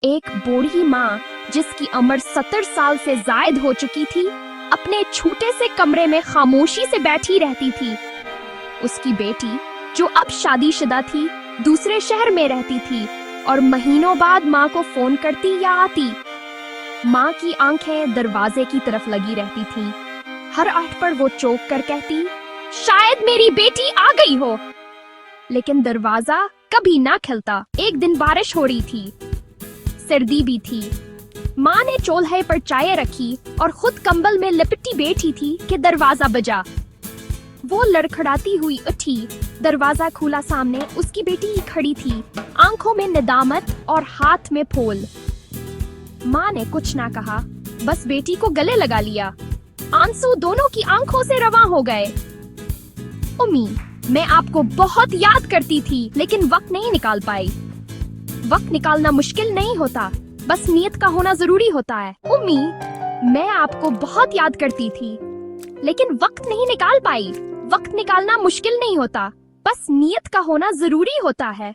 एक बूढ़ी माँ जिसकी उम्र 70 साल से जायद हो चुकी थी, अपने छोटे से कमरे में खामोशी से बैठी रहती थी। उसकी बेटी, जो अब शादीशुदा थी, दूसरे शहर में रहती थी और महीनों बाद माँ को फोन करती या आती। माँ की आंखें दरवाजे की तरफ लगी रहती थीं। हर आठ पर वो चौंक कर कहती, शायद मेरी बेटी आ गई हो। लेकिन दरवाजा कभी ना खुलता। एक दिन बारिश हो रही थी, सर्दी भी थी। माँ ने चूल्हे पर चाय रखी और खुद कंबल में लिपटी बैठी थी कि दरवाजा बजा। वो लड़खड़ाती हुई उठी। दरवाजा खुला, सामने उसकी बेटी ही खड़ी थी, आंखों में निदामत और हाथ में फूल। माँ ने कुछ ना कहा, बस बेटी को गले लगा लिया। आंसू दोनों की आंखों से रवां हो गए। उम्मी, मैं आपको बहुत याद करती थी, लेकिन वक्त नहीं निकाल पाई। वक्त निकालना मुश्किल नहीं होता, बस नियत का होना जरूरी होता है। उम्मी, मैं आपको बहुत याद करती थी, लेकिन वक्त नहीं निकाल पाई। वक्त निकालना मुश्किल नहीं होता, बस नियत का होना जरूरी होता है।